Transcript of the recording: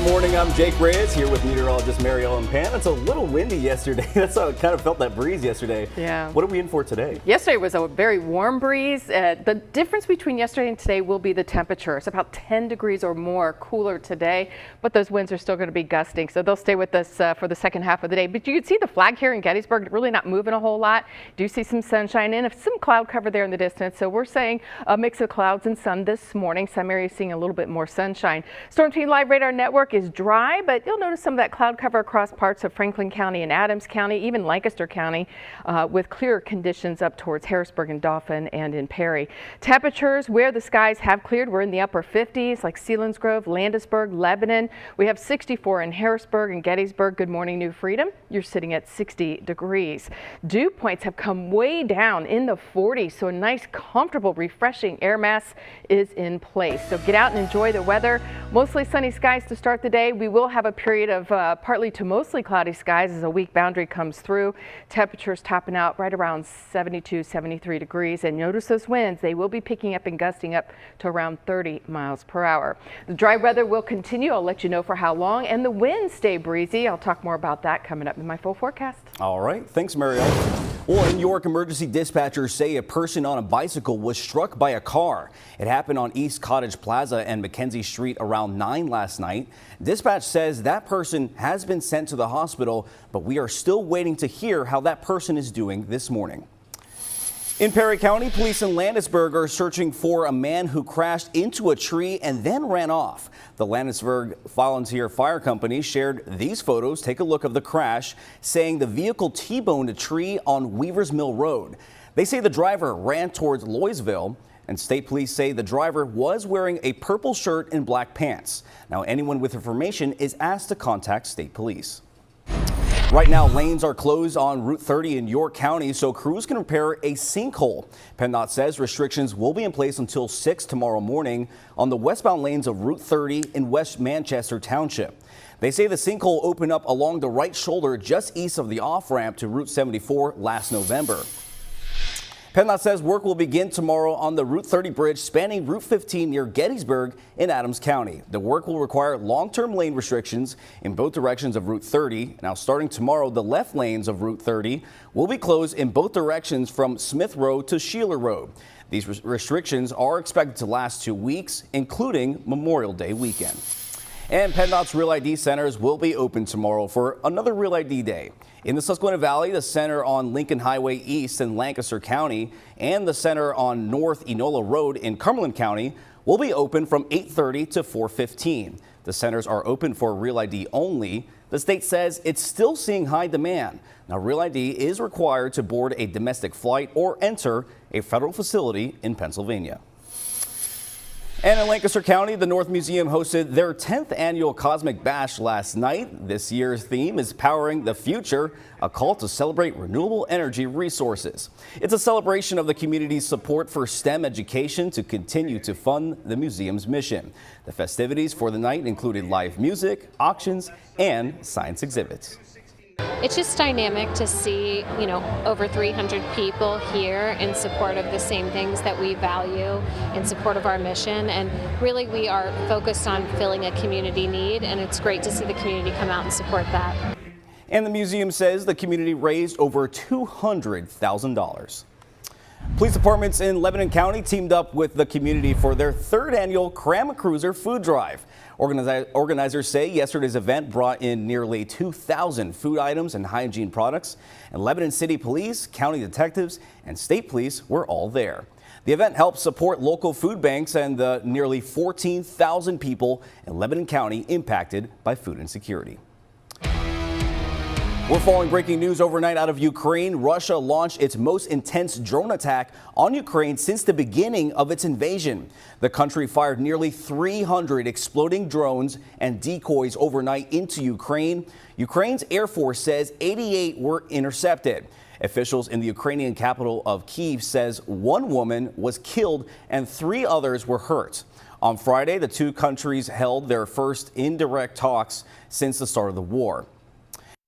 morning, I'm Jake Reyes here with meteorologist Mary Ellen Pan. It's a little windy yesterday. That's how it kind of felt, that breeze yesterday. Yeah. What are we in for today? Yesterday was a very warm breeze. The difference between yesterday and today will be the temperature. It's about 10 degrees or more cooler today, but those winds are still going to be gusting, so they'll stay with us for the second half of the day. But you can see the flag here in Gettysburg really not moving a whole lot. Do see some sunshine and some cloud cover there in the distance, so we're saying a mix of clouds and sun this morning. Some areas seeing a little bit more sunshine. Storm Team Live Radar Network is dry, but you'll notice some of that cloud cover across parts of Franklin County and Adams County, even Lancaster County, with clear conditions up towards Harrisburg and Dauphin and in Perry. Temperatures where the skies have cleared, we're in the upper 50s, like Selinsgrove, Landisburg, Lebanon. We have 64 in Harrisburg and Gettysburg. Good morning, New Freedom. You're sitting at 60 degrees. Dew points have come way down in the 40s, so a nice, comfortable, refreshing air mass is in place. So get out and enjoy the weather. Mostly sunny skies to start the day. We will have a period of partly to mostly cloudy skies as a weak boundary comes through. Temperatures topping out right around 72, 73 degrees. And notice those winds. They will be picking up and gusting up to around 30 miles per hour. The dry weather will continue. I'll let you know for how long. And the winds stay breezy. I'll talk more about that coming up in my full forecast. All right. Thanks, Mary Ellen. Well, in York, emergency dispatchers say a person on a bicycle was struck by a car. It happened on East Cottage Plaza and Mackenzie Street around 9 last night. Dispatch says that person has been sent to the hospital, but we are still waiting to hear how that person is doing this morning. In Perry County, police in Landisburg are searching for a man who crashed into a tree and then ran off. The Landisburg Volunteer Fire Company shared these photos. Take a look of the crash, saying the vehicle T-boned a tree on Weavers Mill Road. They say the driver ran towards Loysville, and state police say the driver was wearing a purple shirt and black pants. Now, anyone with information is asked to contact state police. Right now, lanes are closed on Route 30 in York County so crews can repair a sinkhole. PennDOT says restrictions will be in place until 6 tomorrow morning on the westbound lanes of Route 30 in West Manchester Township. They say the sinkhole opened up along the right shoulder just east of the off-ramp to Route 74 last November. PennDOT says work will begin tomorrow on the Route 30 bridge spanning Route 15 near Gettysburg in Adams County. The work will require long-term lane restrictions in both directions of Route 30. Now, starting tomorrow, the left lanes of Route 30 will be closed in both directions from Smith Road to Sheeler Road. These restrictions are expected to last 2 weeks, including Memorial Day weekend. And PennDOT's Real ID centers will be open tomorrow for another Real ID Day. In the Susquehanna Valley, the center on Lincoln Highway East in Lancaster County and the center on North Enola Road in Cumberland County will be open from 8:30 to 4:15. The centers are open for Real ID only. The state says it's still seeing high demand. Now, Real ID is required to board a domestic flight or enter a federal facility in Pennsylvania. And in Lancaster County, the North Museum hosted their 10th annual Cosmic Bash last night. This year's theme is Powering the Future, a call to celebrate renewable energy resources. It's a celebration of the community's support for STEM education to continue to fund the museum's mission. The festivities for the night included live music, auctions, and science exhibits. It's just dynamic to see, over 300 people here in support of the same things that we value, in support of our mission, and really we are focused on filling a community need, and it's great to see the community come out and support that. And the museum says the community raised over $200,000. Police departments in Lebanon County teamed up with the community for their 3rd annual Cram a Cruiser food drive. Organizers say yesterday's event brought in nearly 2,000 food items and hygiene products, and Lebanon City Police, county detectives, and state police were all there. The event helps support local food banks and the nearly 14,000 people in Lebanon County impacted by food insecurity. We're following breaking news overnight out of Ukraine. Russia launched its most intense drone attack on Ukraine since the beginning of its invasion. The country fired nearly 300 exploding drones and decoys overnight into Ukraine. Ukraine's Air Force says 88 were intercepted. Officials in the Ukrainian capital of Kyiv says 1 woman was killed and 3 others were hurt. On Friday, the two countries held their first indirect talks since the start of the war.